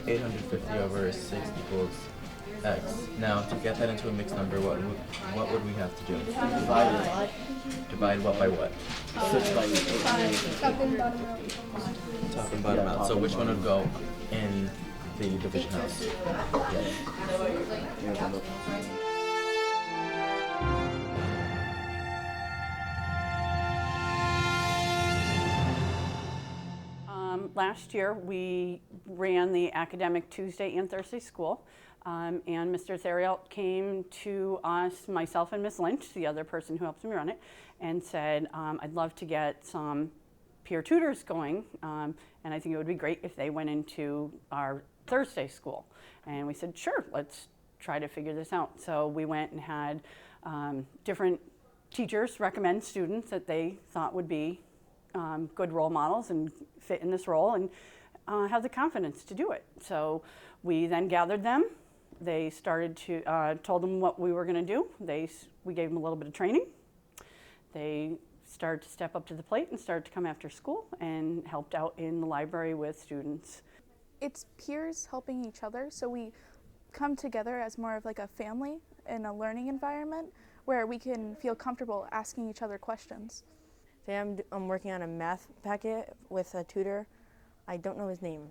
850 over 6 equals x. Now, to get that into a mixed number, what would we have to do? Divide it. Divide what by what? 6 by 8. Top and bottom row. Top and bottom out. So which one would go in the division house? Last year, we ran the academic Tuesday and Thursday school, and Mr. Theriault came to us, myself and Ms. Lynch, the other person who helps me run it, and said, I'd love to get some peer tutors going, and I think it would be great if they went into our Thursday school. And we said, sure, let's try to figure this out. So we went and had different teachers recommend students that they thought would be good role models and fit in this role and have the confidence to do it. So we then gathered them. They started to, told them what we were going to do. We gave them a little bit of training. They started to step up to the plate and started to come after school and helped out in the library with students. It's peers helping each other, so we come together as more of like a family in a learning environment where we can feel comfortable asking each other questions. Today I'm working on a math packet with a tutor. I don't know his name,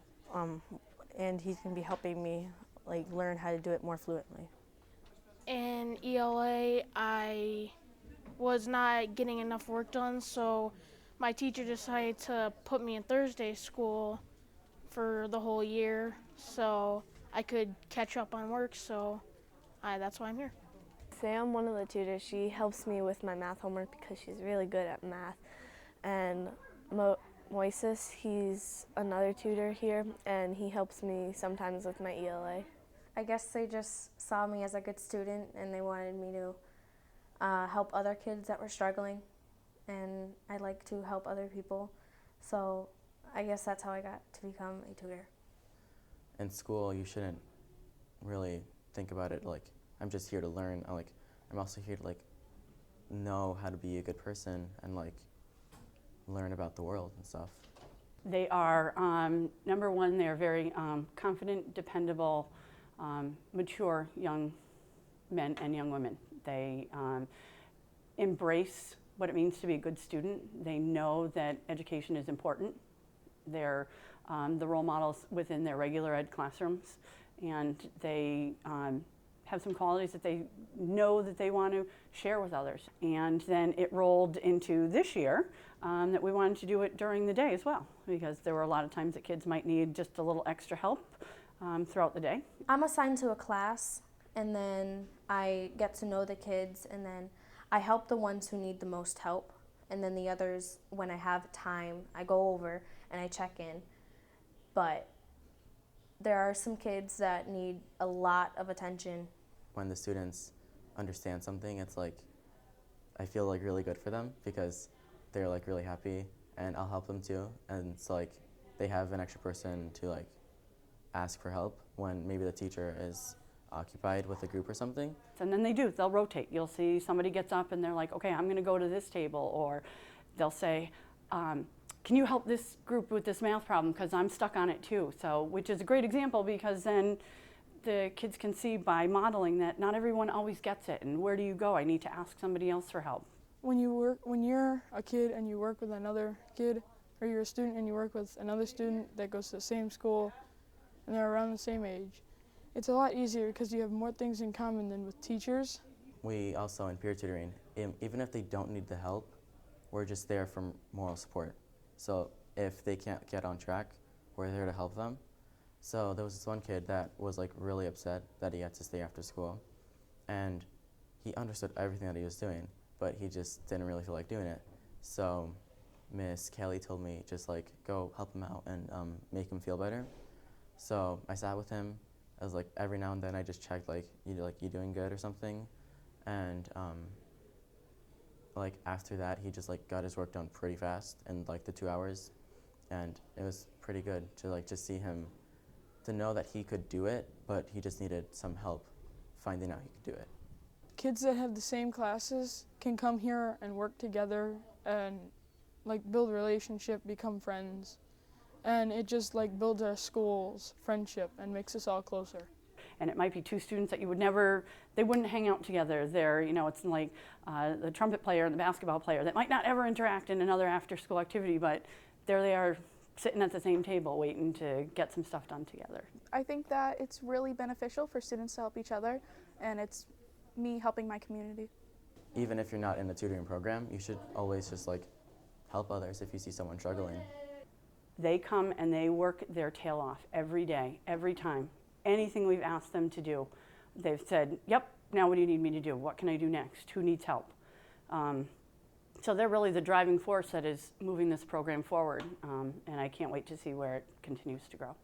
and he's going to be helping me learn how to do it more fluently. In ELA, I was not getting enough work done, so my teacher decided to put me in Thursday school for the whole year so I could catch up on work, so that's why I'm here. Sam, one of the tutors, she helps me with my math homework because she's really good at math. And Moises, he's another tutor here, and he helps me sometimes with my ELA. I guess they just saw me as a good student and they wanted me to help other kids that were struggling, and I like to help other people. So I guess that's how I got to become a tutor. In school, you shouldn't really think about it like, I'm just here to learn. I'm also here to know how to be a good person and learn about the world and stuff. They are, number one, they're very confident, dependable, mature young men and young women. They embrace what it means to be a good student. They know that education is important. They're the role models within their regular ed classrooms, and they have some qualities that they know that they want to share with others. And then it rolled into this year that we wanted to do it during the day as well, because there were a lot of times that kids might need just a little extra help throughout the day. I'm assigned to a class, and then I get to know the kids, and then I help the ones who need the most help, and then the others, when I have time, I go over and I check in. But there are some kids that need a lot of attention. When the students understand something, it's I feel really good for them because they're really happy, and I'll help them too. And it's they have an extra person to ask for help when maybe the teacher is occupied with a group or something. And then they'll rotate. You'll see somebody gets up and they're like, okay, I'm gonna go to this table, or they'll say, can you help this group with this math problem because I'm stuck on it too. So, which is a great example, because then the kids can see by modeling that not everyone always gets it, and where do you go? I need to ask somebody else for help. When you're a kid and you work with another kid, or you're a student and you work with another student that goes to the same school and they're around the same age, it's a lot easier because you have more things in common than with teachers. We also, in peer tutoring, even if they don't need the help, we're just there for moral support. So if they can't get on track, we're there to help them. So there was this one kid that was really upset that he had to stay after school, and he understood everything that he was doing, but he just didn't really feel like doing it. So Miss Kelly told me just go help him out and make him feel better. So I sat with him. I was every now and then I just checked you doing good or something, and after that he just got his work done pretty fast in the 2 hours, and it was pretty good to just see him, to know that he could do it, but he just needed some help finding out he could do it. Kids that have the same classes can come here and work together and build a relationship, become friends, and it just like builds our school's friendship and makes us all closer. And it might be two students that you would never, they wouldn't hang out together. They're, you know, it's like the trumpet player and the basketball player that might not ever interact in another after-school activity, but there they are sitting at the same table waiting to get some stuff done together. I think that it's really beneficial for students to help each other, and it's me helping my community. Even if you're not in the tutoring program, you should always just like help others if you see someone struggling. They come and they work their tail off every day, every time. Anything we've asked them to do, they've said, yep, now what do you need me to do? What can I do next? Who needs help? So they're really the driving force that is moving this program forward, and I can't wait to see where it continues to grow.